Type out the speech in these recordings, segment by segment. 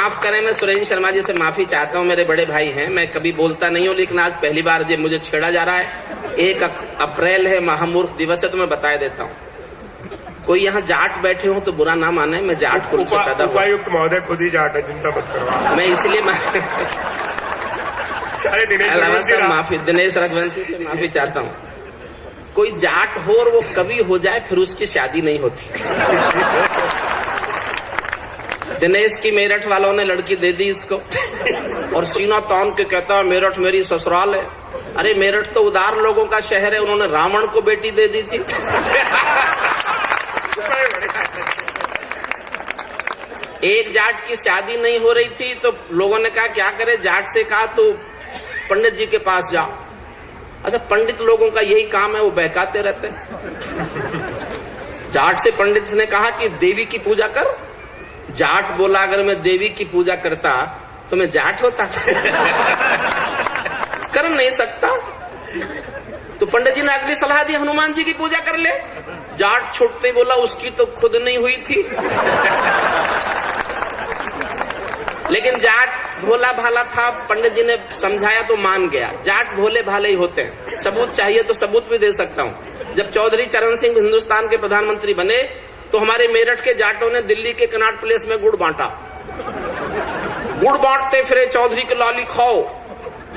माफ करें, मैं सुरेंद्र शर्मा जी से माफी चाहता हूं, मेरे बड़े भाई हैं, मैं कभी बोलता नहीं हूं, लेकिन आज पहली बार जो मुझे छेड़ा जा रहा है। 1 अप्रैल है, महामूर्ख दिवस है, तो मैं बता देता हूं। कोई यहाँ जाट बैठे हो तो बुरा ना माने, मैं जाट कुल से पैदा हुआ। उपायुक्त महोदय खुद ही जाट है, चिंता मत करो। मैं इसलिए अरे दिनेश रघुवंशी से माफी चाहता हूँ। कोई जाट हो और वो कवि हो जाए, फिर उसकी शादी नहीं होती। दिनेश की मेरठ वालों ने लड़की दे दी इसको, और सीना तान के कहता है मेरठ मेरी ससुराल है। अरे मेरठ तो उदार लोगों का शहर है, उन्होंने रावण को बेटी दे दी थी। एक जाट की शादी नहीं हो रही थी तो लोगों ने कहा क्या करे, जाट से कहा तो पंडित जी के पास जाओ। अच्छा, पंडित लोगों का यही काम है, वो बहकाते रहते। जाट से पंडित ने कहा कि देवी की पूजा कर। जाट बोला अगर मैं देवी की पूजा करता तो मैं जाट होता। कर नहीं सकता। तो पंडित जी ने अगली सलाह दी, हनुमान जी की पूजा कर ले। जाट छूटते बोला उसकी तो खुद नहीं हुई थी। लेकिन जाट भोला भाला था, पंडित जी ने समझाया तो मान गया। जाट भोले भाले ही होते हैं। सबूत चाहिए तो सबूत भी दे सकता हूँ। जब चौधरी चरण सिंह हिंदुस्तान के प्रधानमंत्री बने तो हमारे मेरठ के जाटों ने दिल्ली के कनॉट प्लेस में गुड़ बांटा। गुड़ बांटते फिरे, चौधरी के लाली खाओ,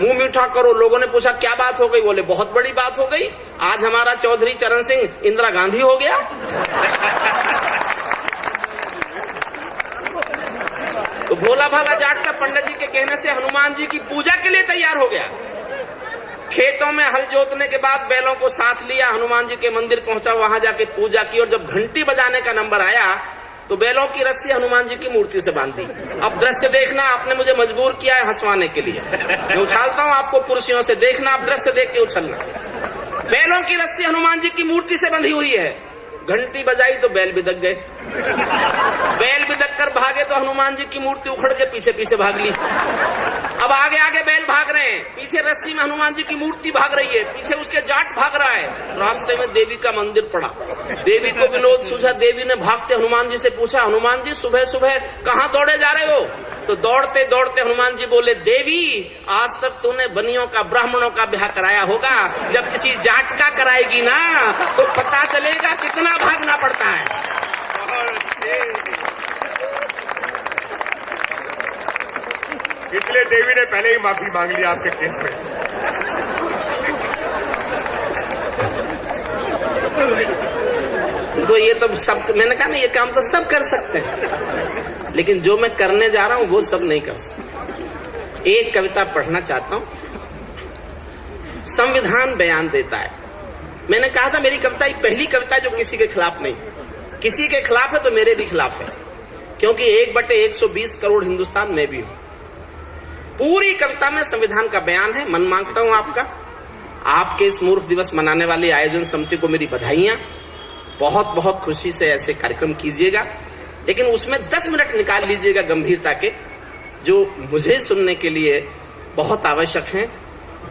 मुंह मीठा करो। लोगों ने पूछा क्या बात हो गई? बोले बहुत बड़ी बात हो गई, आज हमारा चौधरी चरण सिंह इंदिरा गांधी हो गया। तो भोला भाला जाट का पंडित जी के कहने से हनुमान जी की पूजा के लिए तैयार हो गया। खेतों में हल जोतने के बाद बैलों को साथ लिया, हनुमान जी के मंदिर पहुंचा, वहां जाके पूजा की। और जब घंटी बजाने का नंबर आया तो बैलों की रस्सी हनुमान जी की मूर्ति से बांध दी। अब दृश्य देखना, आपने मुझे मजबूर किया है हंसवाने के लिए। मैं उछालता हूं आपको कुर्सियों से, देखना आप दृश्य देख के उछलना। बैलों की रस्सी हनुमान जी की मूर्ति से बंधी हुई है। घंटी बजाई तो बैल बिदक गए। बैल बिदक कर भागे तो हनुमान जी की मूर्ति उखड़ के पीछे पीछे भाग ली। अब आगे आगे बैल भाग रहे हैं, पीछे रस्सी में हनुमान जी की मूर्ति भाग रही है, पीछे उसके जाट भाग रहा है। रास्ते में देवी का मंदिर पड़ा। देवी को विनोद सूझा। देवी ने भागते हनुमान जी से पूछा, हनुमान जी सुबह सुबह कहाँ दौड़े जा रहे हो? तो दौड़ते दौड़ते हनुमान जी बोले, देवी आज तक तूने बनियों का, ब्राह्मणों का ब्याह कराया होगा, जब किसी जाट का कराएगी ना तो पता चलेगा कितना भागना पड़ता है। इसलिए देवी ने पहले ही माफी मांग ली आपके केस में। देखो ये तो सब, मैंने कहा ना ये काम तो सब कर सकते हैं, लेकिन जो मैं करने जा रहा हूं वो सब नहीं कर सकते। एक कविता पढ़ना चाहता हूं। संविधान बयान देता है। मैंने कहा था मेरी कविता पहली कविता जो किसी के खिलाफ नहीं, किसी के खिलाफ है तो मेरे भी खिलाफ है, क्योंकि 1/120 करोड़ हिंदुस्तान में भी हूं। पूरी कविता में संविधान का बयान है। मन मांगता हूं आपका, आपके इस मूर्ख दिवस मनाने वाली आयोजन समिति को मेरी बधाइयां। बहुत बहुत खुशी से ऐसे कार्यक्रम कीजिएगा, लेकिन उसमें 10 मिनट निकाल लीजिएगा गंभीरता के, जो मुझे सुनने के लिए बहुत आवश्यक हैं।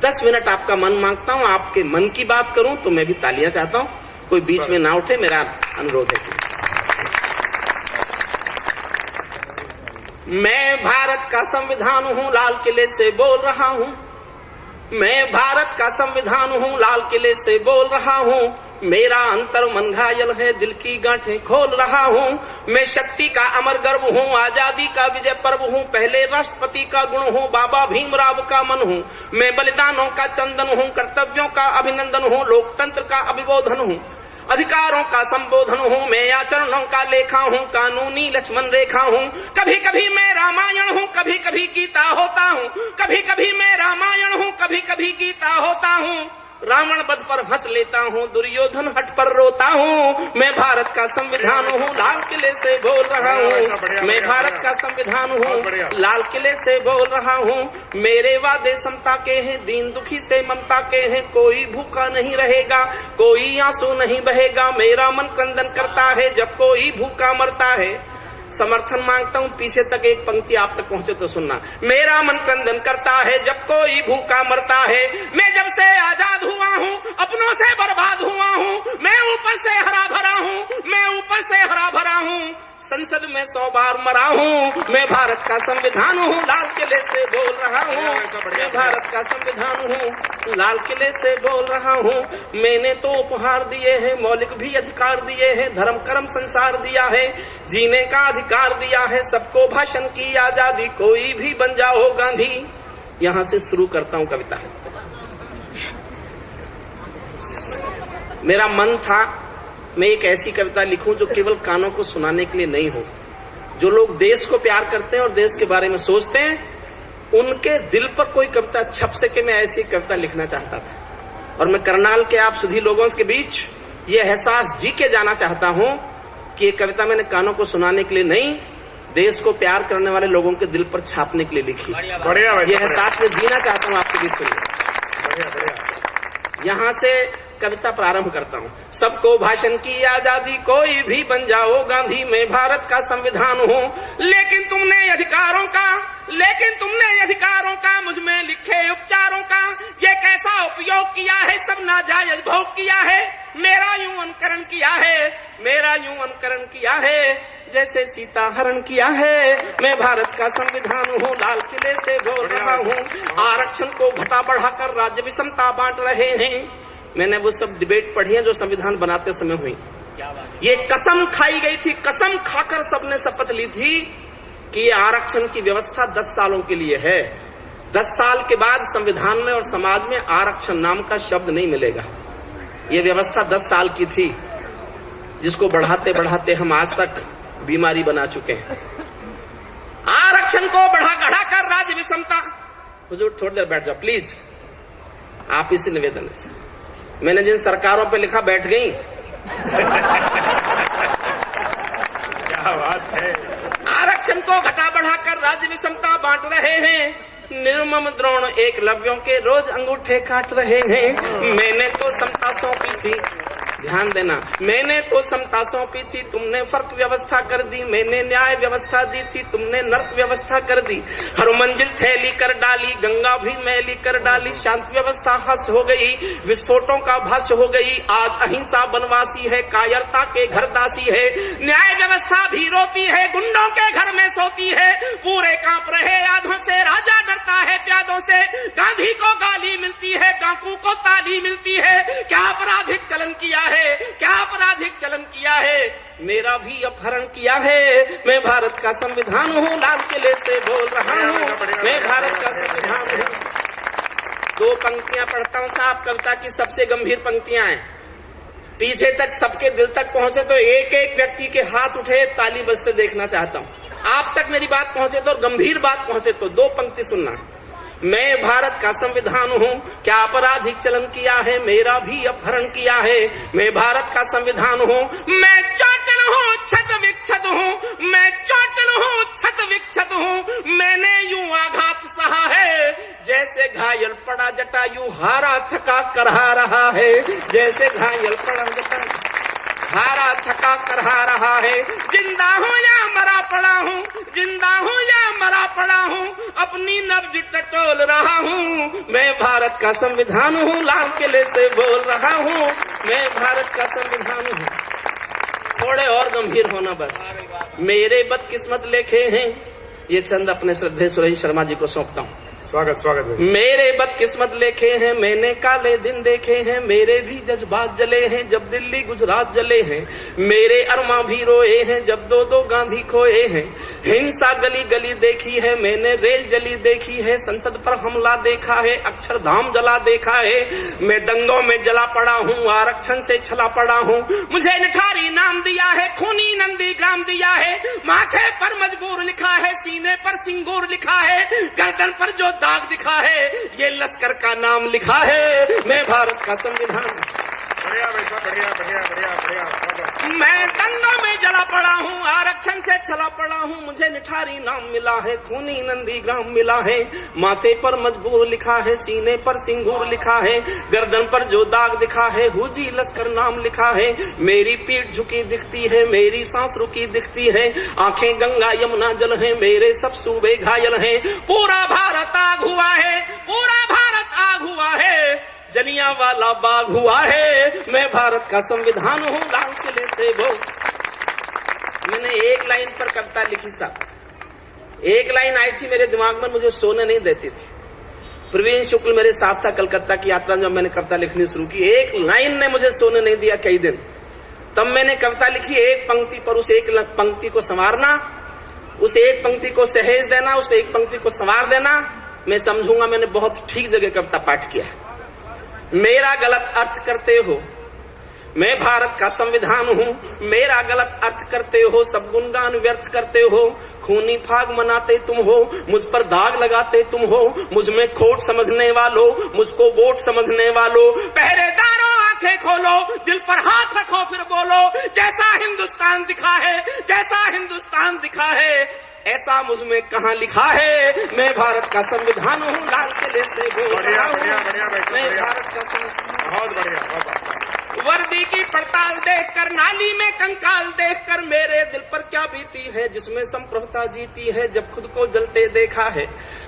10 मिनट आपका मन मांगता हूं, आपके मन की बात करूं तो मैं भी तालियां चाहता हूं, कोई बीच में ना उठे, मेरा अनुरोध है। मैं भारत का संविधान हूं, लाल किले से बोल रहा हूं। मैं भारत का संविधान हूं, लाल किले से बोल रहा हूं। मेरा अंतर मन घायल है, दिल की गांठें खोल रहा हूं। मैं शक्ति का अमर गर्व हूं, आजादी का विजय पर्व हूं। पहले राष्ट्रपति का गुण हूं, बाबा भीमराव का मन हूं। मैं बलिदानों का चंदन हूं, कर्तव्यों का अभिनंदन हूं। लोकतंत्र का अभिबोधन हूं, अधिकारों का संबोधन हूं। मैं आचरणों का लेखा हूं, कानूनी लक्ष्मण रेखा हूं। कभी कभी मैं रामायण हूं, कभी कभी गीता होता हूं। कभी कभी मैं रामायण हूं, कभी कभी गीता होता हूं। रावण वध पर हंस लेता हूँ, दुर्योधन हट पर रोता हूँ। मैं भारत का संविधान हूँ, लाल किले से बोल रहा हूँ। मैं भारत का संविधान हूँ, लाल किले से बोल रहा हूँ। मेरे वादे समता के हैं, दीन दुखी से ममता के हैं। कोई भूखा नहीं रहेगा, कोई आंसू नहीं बहेगा। मेरा मन क्रंदन करता है जब कोई भूखा मरता है। समर्थन मांगता हूँ, पीछे तक एक पंक्ति आप तक पहुंचे तो सुनना। मेरा मन क्रंदन करता है जब कोई भूखा मरता है। मैं जब से आजाद हुआ हूँ, अपनों से बर्बाद हुआ हूँ। मैं ऊपर से हरा भरा हूँ, मैं ऊपर से हरा भरा हूँ। संसद में 100 बार मरा हूँ, मैं भारत का संविधान हूँ, लाल किले से बोल रहा हूँ, मैं भारत का संविधान हूँ, लाल किले से बोल रहा हूँ। मैंने तो उपहार दिए हैं, मौलिक भी अधिकार दिए हैं, धर्म कर्म संसार दिया है, जीने का अधिकार दिया है, सबको भाषण की आजादी, कोई भी बन जाओ गांधी। यहां से शुरू करता हूं कविता। मेरा मन था मैं एक ऐसी कविता लिखूं जो केवल कानों को सुनाने के लिए नहीं हो। जो लोग देश को प्यार करते हैं और देश के बारे में सोचते हैं, उनके दिल पर कोई कविता छप सके, मैं ऐसी कविता लिखना चाहता था। और मैं करनाल के आप सभी लोगों के बीच ये एहसास जी के जाना चाहता हूं कि ये कविता मैंने कानों को सुनाने के लिए नहीं, देश को प्यार करने वाले लोगों के दिल पर छापने के लिए लिखी। ये एहसास मैं जीना चाहता हूं आपके बीच सुनिए। यहां से कविता प्रारंभ करता हूं। सबको भाषण की आजादी, कोई भी बन जाओ गांधी, मैं भारत का संविधान हूं, लेकिन तुमने अधिकारों का मुझ में लिखे उपचारों का ये कैसा उपयोग किया है, सब नाजायज भोग किया है, मेरा यूं अनुकरण किया है जैसे सीता हरण किया है। मैं भारत का संविधान हूँ, लाल किले से बोल रहा हूँ। आरक्षण को घटा बढ़ाकर राज्य विषमता बांट रहे हैं। मैंने वो सब डिबेट पढ़ी है जो संविधान बनाते समय हुई। ये कसम खाई गई थी, कसम खाकर सबने शपथ ली थी कि ये आरक्षण की व्यवस्था 10 सालों के लिए है। 10 साल के बाद संविधान में और समाज में आरक्षण नाम का शब्द नहीं मिलेगा। ये व्यवस्था 10 साल की थी, जिसको बढ़ाते बढ़ाते हम आज तक बीमारी बना चुके हैं। आरक्षण को बढ़ा कर राज्य विषमता। हुजूर थोड़ी देर बैठ जाओ प्लीज, आप इसी निवेदन से। मैंने जिन सरकारों पे लिखा बैठ गई। क्या बात है। आरक्षण को घटा बढ़ाकर राज्य विषमता बांट रहे हैं। निर्मम द्रोण एकलव्यों के रोज अंगूठे काट रहे हैं। मैंने तो समता सौंपी थी, ध्यान देना, मैंने तो समता सौंपी थी, तुमने फर्क व्यवस्था कर दी। मैंने न्याय व्यवस्था दी थी, तुमने नर्क व्यवस्था कर दी। हर मंजिल थैली कर डाली, गंगा भी मैली कर डाली। शांति व्यवस्था हस हो गई, विस्फोटों का भस हो गई। आज अहिंसा बनवासी है, कायरता के घर दासी है। न्याय व्यवस्था भी रोती है, गुंडों के घर में सोती है। पूरे कांप रहे आधों से, राजा डरता है प्यादों से। गांधी को गाली मिलती है, डाकू को ताली मिलती है। क्या आपराधिक चलन किया है, क्या आपराधिक चलन किया है, मेरा भी अपहरण किया है। मैं भारत का संविधान हूँ, लाल किले से बोल रहा हूँ, मैं भारत का संविधान हूँ। 2 पंक्तियां पढ़ता हूँ साहब, कविता की सबसे गंभीर पंक्तियां हैं। पीछे तक सबके दिल तक पहुंचे तो एक एक व्यक्ति के हाथ उठे, ताली बजते देखना चाहता हूँ। आप तक मेरी बात पहुंचे तो और गंभीर बात पहुंचे तो 2 पंक्ति सुनना। मैं भारत का संविधान हूँ, क्या आपराधिक चलन किया है, मेरा भी अपहरण किया है। मैं भारत का संविधान हूँ, मैं चोटिल हूँ, छत विक्षत हूँ, मैं चोटिल हूँ, छत विक्षत हूँ। मैंने यूं आघात सहा है, जैसे घायल पड़ा जटायु हारा थका करहा रहा है। जैसे घायल पड़ा जटायु हारा थका करहा रहा है। जिंदा हूँ या मरा पड़ा हूँ, जिंदा हूँ या मरा पड़ा हूँ, अपनी नब्ज टटोल रहा हूँ। मैं भारत का संविधान हूँ, लाल किले से बोल रहा हूँ, मैं भारत का संविधान हूँ। थोड़े और गंभीर होना बस। मेरे बदकिस्मत लेखे हैं, ये चंद अपने श्रद्धेय सुरेश शर्मा जी को सौंपता हूँ। स्वागत। मेरे बदकिस्मत लेखे हैं, मैंने काले दिन देखे हैं। मेरे भी जज्बात जले हैं जब दिल्ली गुजरात जले हैं। मेरे अरमा भी रोए हैं जब 2-2 गांधी खोए हैं। हिंसा गली गली देखी है मैंने, रेल जली देखी है। संसद पर हमला देखा है, अक्षरधाम जला देखा है। मैं दंगों में जला पड़ा हूँ, आरक्षण से छला पड़ा हूँ। मुझे निठारी नाम दिया है, खूनी नंदी ग्राम दिया है। माथे पर मजबूर लिखा है, सीने पर सिंगूर लिखा है। गर्दन पर जो दाग दिखा है, ये लश्कर का नाम लिखा है। मैं भारत का संविधान, बढ़िया। मैं दंगों में जला पड़ा हूँ, आरक्षण से छला पड़ा हूँ। मुझे निठारी नाम मिला है, खूनी नंदी ग्राम मिला है। माथे पर मजबूर लिखा है, सीने पर सिंगूर लिखा है। गर्दन पर जो दाग दिखा है, हुजी लश्कर नाम लिखा है। मेरी पीठ झुकी दिखती है, मेरी सांस रुकी दिखती है। आंखें गंगा यमुना जल है, मेरे सब सूबे घायल हैं। पूरा भारत आग हुआ है, पूरा भारत आग हुआ है। जलियांवाला बाग हुआ है। मैं भारत का संविधान हूँ, लाल किले से बोल। मैंने मैंने एक लाइन पर कविता लिखी साहब, एक लाइन आई थी मेरे दिमाग में, मुझे सोने नहीं देती थी। प्रवीण शुक्ल मेरे साथ था कलकत्ता की यात्रा, जब मैंने कविता लिखनी शुरू की, एक लाइन ने मुझे सोने नहीं दिया कई दिन। तब मैंने कविता लिखी, एक पंक्ति पर उस एक पंक्ति को संवारना, उस एक पंक्ति को सहेज देना, उस एक पंक्ति को संवार देना। मैं समझूंगा मैंने बहुत ठीक जगह कविता पाठ किया। मेरा गलत अर्थ करते हो, मैं भारत का संविधान हूँ, मेरा गलत अर्थ करते हो, सब गुणगान व्यर्थ करते हो, खूनी फाग मनाते तुम हो, मुझ पर दाग लगाते तुम हो, मुझ में खोट समझने वालों, मुझको वोट समझने वालों, पहरेदारों आंखें खोलो, दिल पर हाथ रखो फिर बोलो, जैसा हिंदुस्तान दिखा है, जैसा हिंदुस्तान दिखा है, ऐसा मुझ में कहाँ लिखा है। मैं भारत का संविधान हूँ, लाल किले से बोल रहा हूँ, मैं भारत का संविधान। बहुत बढ़िया। वर्दी की पड़ताल देखकर, नाली में कंकाल देखकर मेरे दिल पर क्या बीती है, जिसमें संप्रभुता जीती है। जब खुद को जलते देखा है,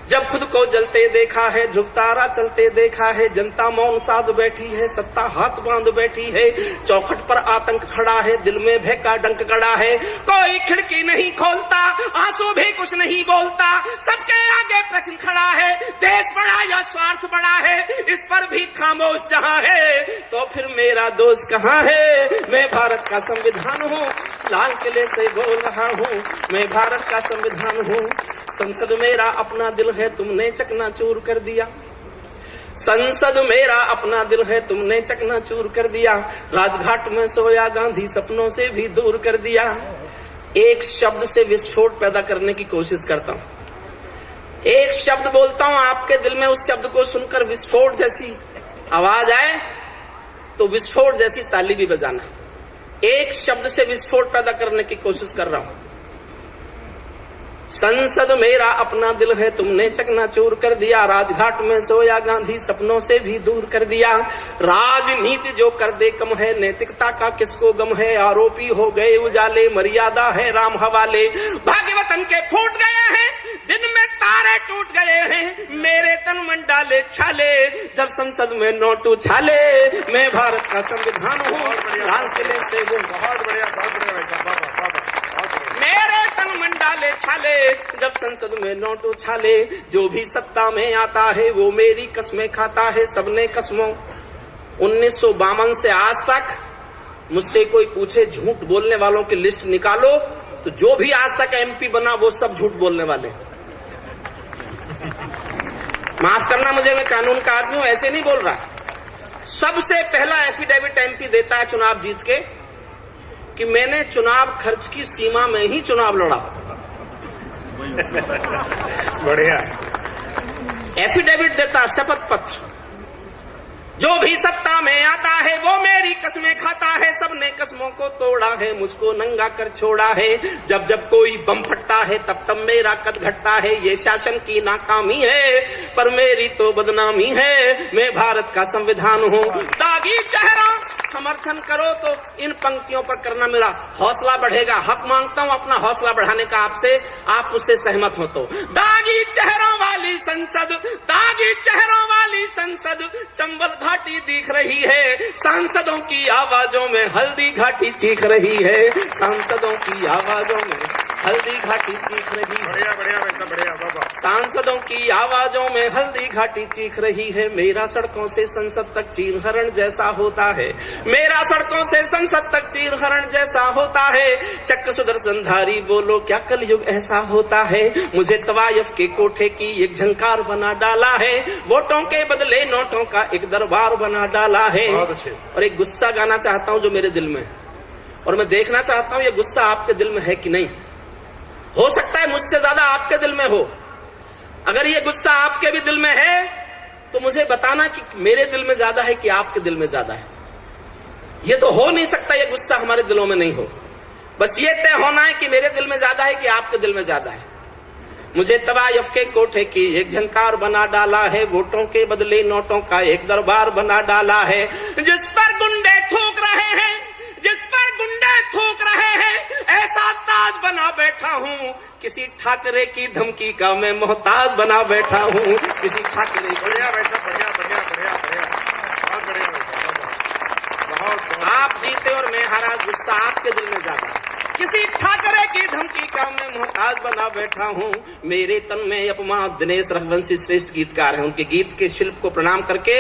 जब खुद को जलते देखा है, ध्रुव तारा चलते देखा है, जनता मौन साध बैठी है, सत्ता हाथ बांध बैठी है, चौखट पर आतंक खड़ा है, दिल में भय का डंक गड़ा है, कोई खिड़की नहीं खोलता, आंसू भी कुछ नहीं बोलता, सबके आगे प्रश्न खड़ा है, देश बड़ा या स्वार्थ बड़ा है, इस पर भी खामोश जहां है, तो फिर मेरा दोस्त कहाँ है। मैं भारत का संविधान हूँ, लाल किले से बोल रहा हूँ, मैं भारत का संविधान हूँ। संसद मेरा अपना दिल है, तुमने चकनाचूर कर दिया, संसद मेरा अपना दिल है, तुमने चकनाचूर कर दिया, राजघाट में सोया गांधी सपनों से भी दूर कर दिया। एक शब्द से विस्फोट पैदा करने की कोशिश करता हूँ, एक शब्द बोलता हूँ, आपके दिल में उस शब्द को सुनकर विस्फोट जैसी आवाज आए तो विस्फोट जैसी ताली भी बजाना। एक शब्द से विस्फोट पैदा करने की कोशिश कर रहा हूं। संसद मेरा अपना दिल है, तुमने चकनाचूर कर दिया, राजघाट में सोया गांधी सपनों से भी दूर कर दिया। राजनीति जो कर दे कम है, नैतिकता का किसको गम है, आरोपी हो गए उजाले, मर्यादा है राम हवाले, भाग्यवतन के फूट गए हैं, दिन में तारे टूट गए हैं, मेरे तन मन डाले छाले, जब संसद में नोट उछाले। मैं भारत का संविधान हूँ, लाल किले से वो बहुत बढ़िया भाई साहब, मेरे तन मन डाले छाले, जब संसद में नोट उछाले, जो भी सत्ता में आता है वो मेरी कसमें खाता है, सबने कसमों। 1952 से आज तक मुझसे कोई पूछे झूठ बोलने वालों की लिस्ट निकालो, तो जो भी आज तक एमपी बना वो सब झूठ बोलने वाले। माफ करना मुझे, मैं कानून का आदमी हूं, ऐसे नहीं बोल रहा। सबसे पहला एफिडेविट एमपी देता है चुनाव जीत के कि मैंने चुनाव खर्च की सीमा में ही चुनाव लड़ा। बढ़िया। एफिडेविट देता, शपथ पत्र, जो भी सत्ता में आता है वो मेरी कसमें खाता है, सबने कसमों को तोड़ा है, मुझको नंगा कर छोड़ा है, जब जब कोई बम फटता है तब तब मेरा कद घटता है, ये शासन की नाकामी है पर मेरी तो बदनामी है। मैं भारत का संविधान हूँ, दागी चेहरा समर्थन करो तो इन पंक्तियों पर करना मेरा हौसला बढ़ेगा। हक मांगता हूं अपना हौसला बढ़ाने का आपसे, आप उससे सहमत हो तो। दागी चेहरों वाली संसद, दागी चेहरों वाली संसद, चंबल घाटी दिख रही है, सांसदों की आवाजों में हल्दी घाटी चीख रही है, सांसदों की आवाजों में हल्दी घाटी चीख रही है। बढ़िया बढ़िया वैसा बढ़िया बाबा। सांसदों की आवाजों में हल्दी घाटी चीख रही है, मेरा सड़कों से संसद तक चीर हरण जैसा होता है, मेरा सड़कों से संसद तक चीर हरण जैसा होता है। चक्र सुदर्शनधारी बोलो क्या कलयुग ऐसा होता है, मुझे तवायफ के कोठे की एक झंकार बना डाला है, वोटों के बदले नोटों का एक दरबार बना डाला है। और एक गुस्सा गाना चाहता हूं जो मेरे दिल में, और मैं देखना चाहता हूं ये गुस्सा आपके दिल में है कि नहीं। हो सकता है मुझसे ज्यादा आपके दिल में हो। अगर ये गुस्सा आपके भी दिल में है तो मुझे बताना कि मेरे दिल में ज्यादा है कि आपके दिल में ज्यादा है। ये तो हो नहीं सकता ये गुस्सा हमारे दिलों में नहीं हो। बस ये तय होना है कि मेरे दिल में ज्यादा है कि आपके दिल में ज्यादा है। मुझे तवायफ के कोठे की एक झंकार बना डाला है, वोटों के बदले नोटों का एक दरबार बना डाला है, जिस पर गुंडे थूक रहे हैं, जिस पर गुंडे थूक रहे हैं, ऐसा ताज बना बैठा हूँ, किसी ठाकरे की धमकी का मैं मोहताज बना बैठा हूँ, किसी ठाकरे। बढ़िया वैसा बढ़िया बढ़िया बढ़िया बढ़िया बहुत बढ़िया वैसा बहुत। आप जीते और मैं हारा, गुस्सा आपके दिल में ज्यादा। किसी ठाकरे की धमकी का मैं मोहताज बना बैठा हूँ। मेरे तन में अपमान। दिनेश रघुवंशी श्रेष्ठ गीतकार हैं, उनके गीत के शिल्प को प्रणाम करके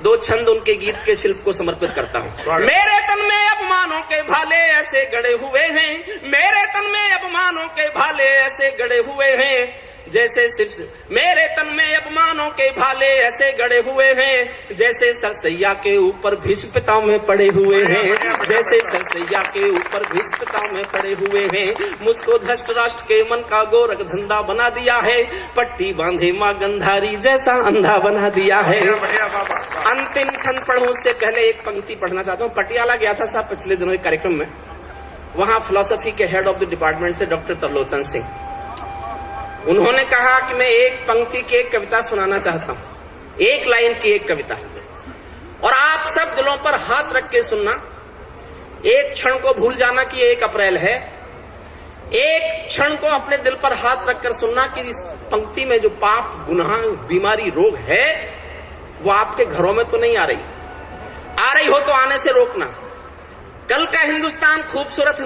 2 छंद उनके गीत के शिल्प को समर्पित करता हूँ। मेरे तन में अपमानों के भाले ऐसे गड़े हुए हैं, मेरे तन में अपमानों के भाले ऐसे गड़े हुए हैं, जैसे सिर्फ मेरे तन में अपमानों के भाले ऐसे गड़े हुए हैं, जैसे सरसैया के ऊपर भीष्म पितामह में पड़े हुए हैं, जैसे सरसैया के ऊपर भीष्म पितामह में पड़े हुए हैं। मुझको धृष्ट राष्ट्र के मन का गोरख धंधा बना दिया है, पट्टी बांधे माँ गंधारी जैसा अंधा बना दिया है। बढ़िया बाबा। अंतिम छंद पढ़ूं उससे पहले एक पंक्ति पढ़ना चाहता हूँ। पटियाला गया था साहब पिछले दिनों एक कार्यक्रम में, वहां फिलोसफी के हेड ऑफ द डिपार्टमेंट थे डॉक्टर तरलोचन सिंह। उन्होंने कहा कि मैं एक पंक्ति की एक कविता सुनाना चाहता हूं, एक लाइन की एक कविता, और आप सब दिलों पर हाथ रख के सुनना। एक क्षण को भूल जाना कि 1 अप्रैल है, एक क्षण को अपने दिल पर हाथ रखकर सुनना कि इस पंक्ति में जो पाप, गुनाह, बीमारी, रोग है वो आपके घरों में तो नहीं आ रही हो तो आने से रोकना। कल का हिंदुस्तान खूबसूरत